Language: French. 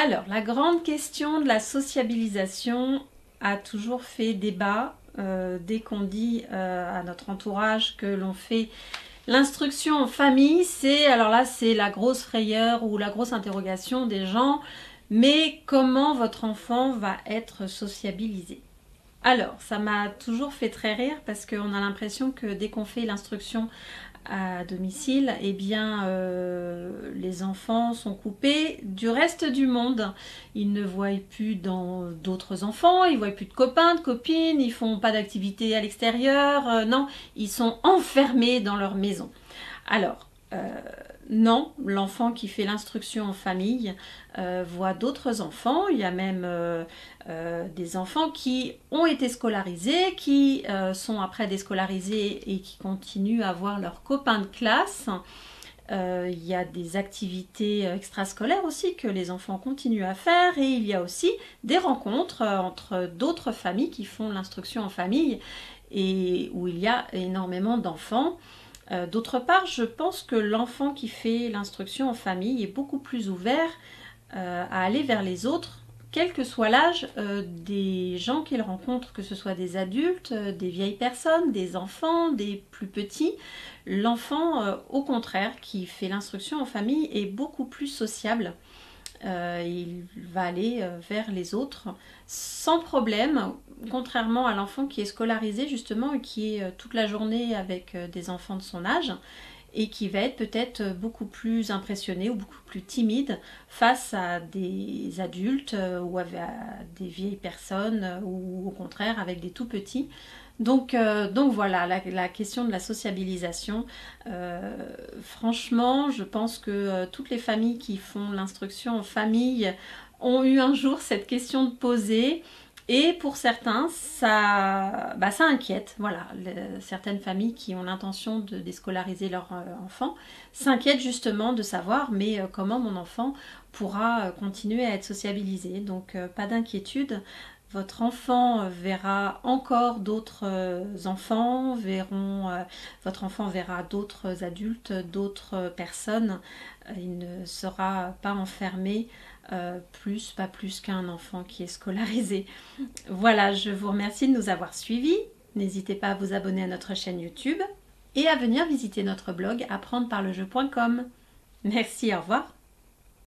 Alors, la grande question de la sociabilisation a toujours fait débat. Dès qu'on dit à notre entourage que l'on fait l'instruction en famille, alors là, c'est la grosse frayeur ou la grosse interrogation des gens. Mais comment votre enfant va être sociabilisé? Alors, ça m'a toujours fait très rire parce qu'on a l'impression que dès qu'on fait l'instruction à domicile, eh bien, les enfants sont coupés du reste du monde. Ils ne voient plus d'autres enfants, ils ne voient plus de copains, de copines, ils font pas d'activités à l'extérieur. Non, ils sont enfermés dans leur maison. Alors, non, l'enfant qui fait l'instruction en famille voit d'autres enfants. Il y a même des enfants qui ont été scolarisés, qui sont après déscolarisés et qui continuent à voir leurs copains de classe. Il y a des activités extrascolaires aussi que les enfants continuent à faire et il y a aussi des rencontres entre d'autres familles qui font l'instruction en famille et où il y a énormément d'enfants. D'autre part, je pense que l'enfant qui fait l'instruction en famille est beaucoup plus ouvert à aller vers les autres, quel que soit l'âge des gens qu'il rencontre, que ce soit des adultes, des vieilles personnes, des enfants, des plus petits. L'enfant, au contraire, qui fait l'instruction en famille est beaucoup plus sociable. Il va aller vers les autres sans problème, contrairement à l'enfant qui est scolarisé justement et qui est toute la journée avec des enfants de son âge et qui va être peut-être beaucoup plus impressionné ou beaucoup plus timide face à des adultes ou à des vieilles personnes ou au contraire avec des tout petits. Donc voilà, la question de la sociabilisation, franchement, je pense que toutes les familles qui font l'instruction en famille ont eu un jour cette question de poser. Et pour certains, ça inquiète. Voilà, certaines familles qui ont l'intention de déscolariser leur enfant s'inquiètent justement de savoir mais comment mon enfant pourra continuer à être sociabilisé. Donc pas d'inquiétude. Votre enfant verra encore d'autres enfants, votre enfant verra d'autres adultes, d'autres personnes. Il ne sera pas enfermé pas plus qu'un enfant qui est scolarisé. Voilà, je vous remercie de nous avoir suivis. N'hésitez pas à vous abonner à notre chaîne YouTube et à venir visiter notre blog apprendreparlejeu.com. Merci, au revoir.